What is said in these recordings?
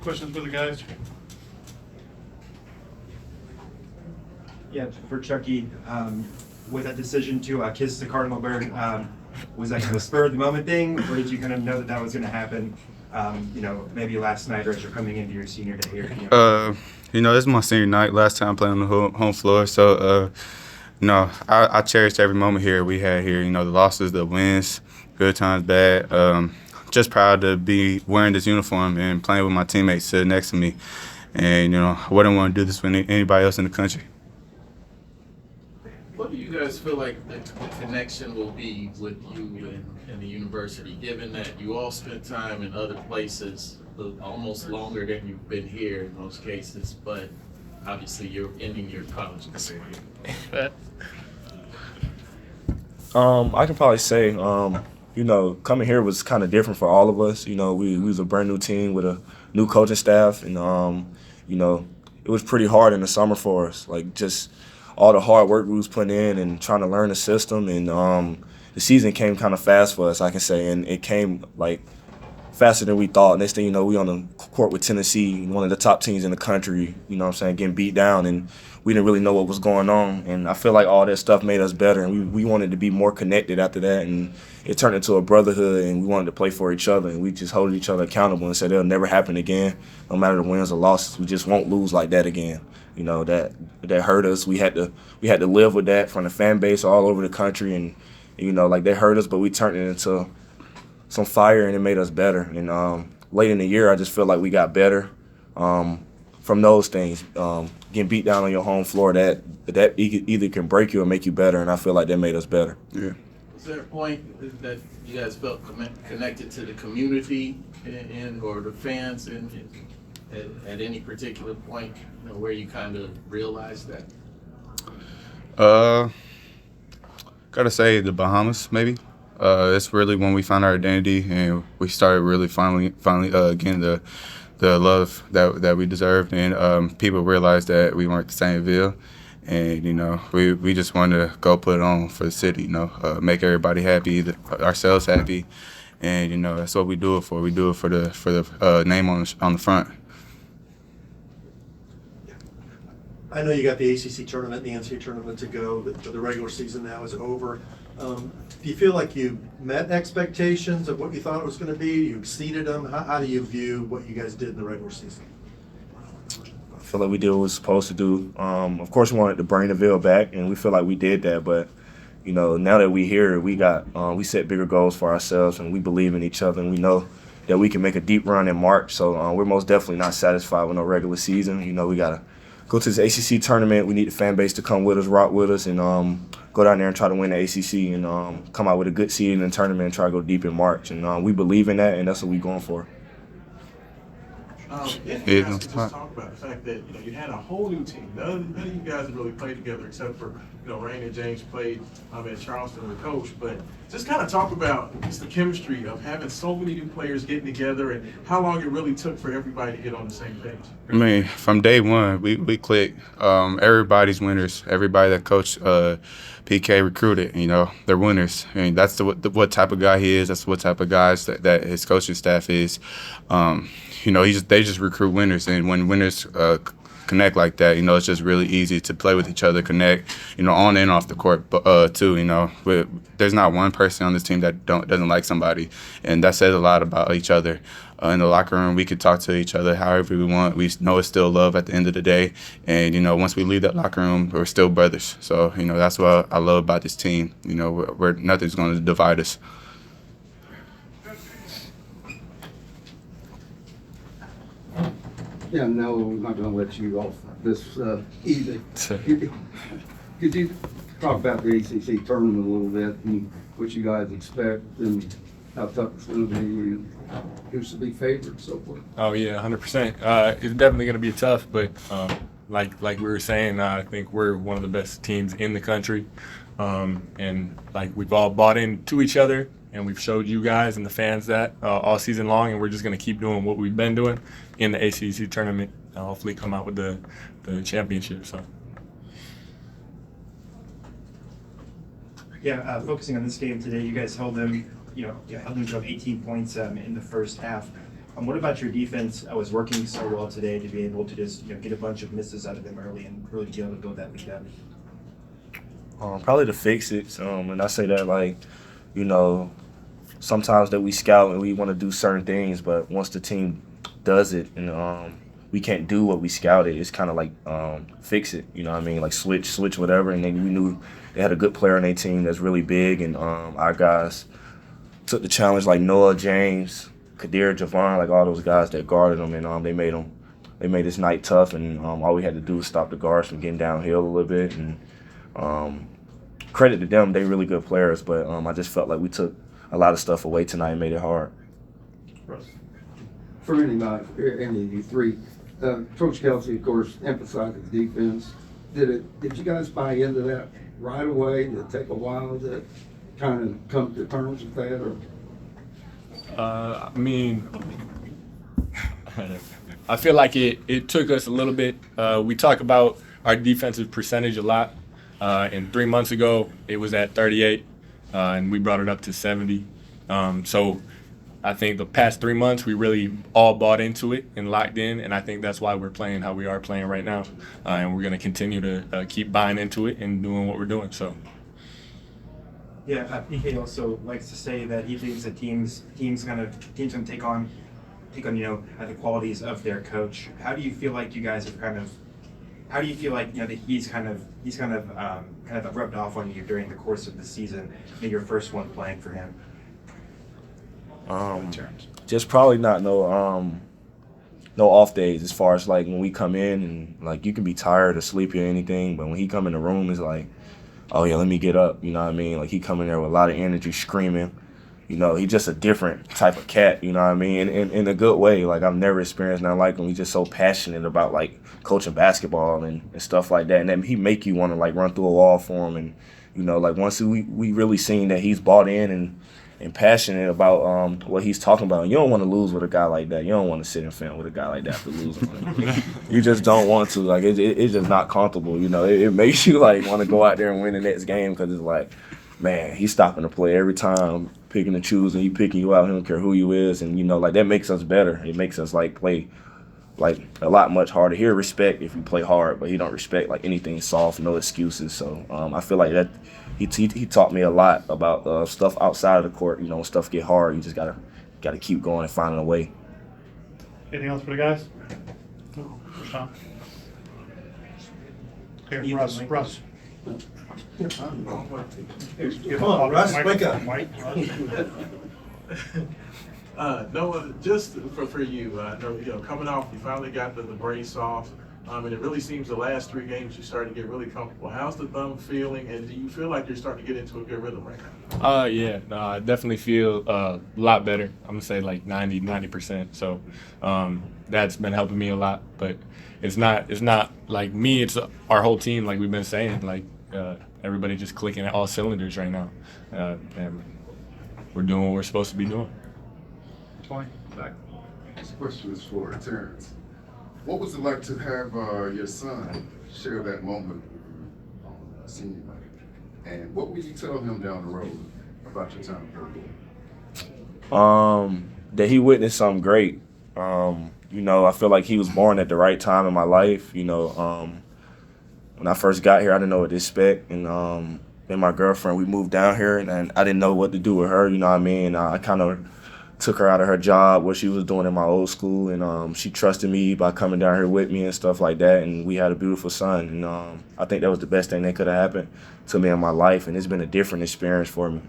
Questions for the guys? Yeah, for Chucky, with that decision to kiss the Cardinal bird, was that kind of a spur of the moment thing, or did you kind of know that that was going to happen? Maybe last night or as you're coming into your senior day here. This is my senior night. Last time playing on the home floor, so I cherished every moment here we had here. The losses, the wins, good times, bad. Just proud to be wearing this uniform and playing with my teammates sitting next to me. And I wouldn't want to do this with anybody else in the country. What do you guys feel like the connection will be with you and the university, given that you all spent time in other places almost longer than you've been here in most cases, but obviously you're ending your college career? I can probably say, coming here was kind of different for all of us. We was a brand new team with a new coaching staff, and it was pretty hard in the summer for us. Like just all the hard work we was putting in and trying to learn the system, and the season came kind of fast for us, I can say, and it came like faster than we thought. Next thing you know, we on the court with Tennessee, one of the top teams in the country, getting beat down, and we didn't really know what was going on. And I feel like all that stuff made us better, and we wanted to be more connected after that, and it turned into a brotherhood, and we wanted to play for each other, and we just hold each other accountable and said it'll never happen again, no matter the wins or losses. We just won't lose like that again. That hurt us. We had to live with that from the fan base all over the country, and they hurt us, but we turned it into some fire, and it made us better. And late in the year, I just feel like we got better from those things. Getting beat down on your home floor, that either can break you or make you better, and I feel like that made us better. Yeah. Was there a point that you guys felt connected to the community or the fans at any particular point, where you kind of realized that? Gotta say the Bahamas, maybe. It's really when we found our identity and we started really finally getting the love that we deserved, and people realized that we weren't the same Ville, and we just wanted to go put it on for the city, make everybody happy, ourselves happy, and that's what we do it for. We do it for the name on the front. I know you got the ACC tournament, the NCAA tournament to go, but the regular season now is over. Do you feel like you met expectations of what you thought it was going to be? You exceeded them? How do you view what you guys did in the regular season? I feel like we did what we were supposed to do. Of course, we wanted to bring the Ville back, and we feel like we did that. But now that we're here, we set bigger goals for ourselves, and we believe in each other, and we know that we can make a deep run in March. So we're most definitely not satisfied with no regular season. We gotta go to this ACC tournament. We need the fan base to come with us, rock with us, and go down there and try to win the ACC and come out with a good seed in the tournament and try to go deep in March. And we believe in that, and that's what we're going for. You guys just talk about the fact that you had a whole new team. None of you guys have really played together except for Rain and James played at Charleston with Coach. But just kind of talk about just the chemistry of having so many new players getting together and how long it really took for everybody to get on the same page. I mean, from day one, we clicked. Everybody's winners. Everybody that Coach PK recruited, they're winners. I mean, that's what type of guy he is. That's what type of guys that his coaching staff is. They just recruit winners, and when winners connect like that, it's just really easy to play with each other, connect, on and off the court, too. There's not one person on this team that doesn't like somebody, and that says a lot about each other. In the locker room, we could talk to each other however we want. We know it's still love at the end of the day, and once we leave that locker room, we're still brothers. So that's what I love about this team. We're nothing's going to divide us. Yeah, no, I'm not going to let you off this either. Could you talk about the ACC tournament a little bit and what you guys expect and how tough it's going to be and who's to be favored and so forth? Oh, yeah, 100%. It's definitely going to be tough, but like we were saying, I think we're one of the best teams in the country. And we've all bought into each other, and we've showed you guys and the fans that all season long, and we're just going to keep doing what we've been doing in the ACC tournament and hopefully come out with the championship. So. Yeah, focusing on this game today, you guys held them, held them to 18 points in the first half. What about your defense? I was working so well today to be able to just get a bunch of misses out of them early and really be able to build that lead up. Probably to fix it. And I say that like, sometimes that we scout and we want to do certain things, but once the team does it and we can't do what we scouted, it's kind of like fix it. You know what I mean? Like switch whatever. And then we knew they had a good player on their team that's really big, and our guys took the challenge like Noah, James, Kadir, Javon, like all those guys that guarded them, and they made this night tough, and all we had to do was stop the guards from getting downhill a little bit. And credit to them, they really good players, but I just felt like we took a lot of stuff away tonight and made it hard. For any of you three, Coach Kelsey, of course, emphasizes defense. Did you guys buy into that right away? Did it take a while to kind of come to terms with that, or? I mean, I feel like it took us a little bit. We talk about our defensive percentage a lot. And 3 months ago, it was at 38, and we brought it up to 70. So I think the past 3 months, we really all bought into it and locked in, and I think that's why we're playing how we are playing right now. And we're going to continue to keep buying into it and doing what we're doing. So. Yeah, PK also likes to say that he thinks that teams gonna take on the qualities of their coach. How do you feel like you guys have how do you feel like that he's kind of rubbed off on you during the course of the season, maybe your first one playing for him? Just probably not no off days, as far as like when we come in and like you can be tired or sleepy or anything, but when he come in the room, it's like, oh yeah, let me get up. You know what I mean? Like he come in there with a lot of energy, screaming. He's just a different type of cat. You know what I mean? In a good way. Like I've never experienced nothing like him. He's just so passionate about like coaching basketball and stuff like that. And then he make you want to like run through a wall for him. And like once we really seen that he's bought in and passionate about what he's talking about. And you don't want to lose with a guy like that. You don't want to sit and film with a guy like that after losing. You just don't want to. Like it's just not comfortable. It makes you like want to go out there and win the next game, because it's like, man, he's stopping the play every time, picking and choosing. He picking you out. He don't care who you is, and like that makes us better. It makes us like play like a lot much harder. He'll respect if you play hard, but he don't respect like anything soft, no excuses. So I feel like that he taught me a lot about stuff outside of the court. When stuff get hard, you just gotta keep going and finding a way. Anything else for the guys? No. Tom? Here, Russ. Come on, Russ, wake up. Noah, just for you, coming off, you finally got the brace off, and it really seems the last 3 games you started to get really comfortable. How's the thumb feeling, and do you feel like you're starting to get into a good rhythm right now? Yeah, no, I definitely feel a lot better. I'm gonna say like 90%. So that's been helping me a lot. But it's not like me. It's our whole team. Like we've been saying, like everybody just clicking at all cylinders right now, and we're doing what we're supposed to be doing. This question is for Terrence. What was it like to have your son share that moment with senior night? And what would you tell him down the road about your time at that he witnessed something great. I feel like he was born at the right time in my life. When I first got here, I didn't know what to expect. And then my girlfriend, we moved down here, and I didn't know what to do with her, you know what I mean? I kind of took her out of her job, what she was doing in my old school, and she trusted me by coming down here with me and stuff like that, and we had a beautiful son. And I think that was the best thing that could have happened to me in my life, and it's been a different experience for me.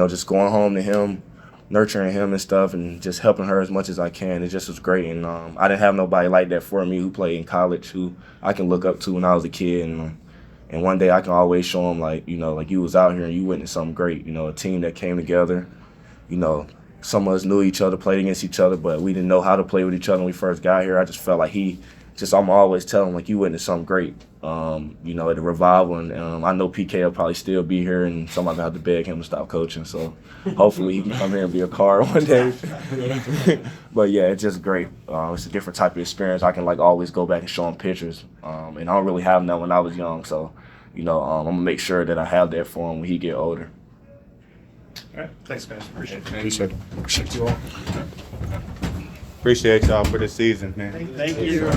Just going home to him, nurturing him and stuff, and just helping her as much as I can. It just was great, and I didn't have nobody like that for me who played in college, who I can look up to when I was a kid, and one day I can always show him like you was out here and you witnessed something great. A team that came together. Some of us knew each other, played against each other, but we didn't know how to play with each other when we first got here. I just felt like I'm always telling him, like, you witnessed something great, at the revival. And I know PK will probably still be here, and somebody's going to have to beg him to stop coaching. So hopefully he can come here and be a card one day. But, yeah, it's just great. It's a different type of experience. I can, always go back and show him pictures. And I don't really have that when I was young. So, I'm going to make sure that I have that for him when he get older. All right. Thanks, guys. Appreciate it. Appreciate it. Thank you all. Appreciate y'all for this season, man. Thank you.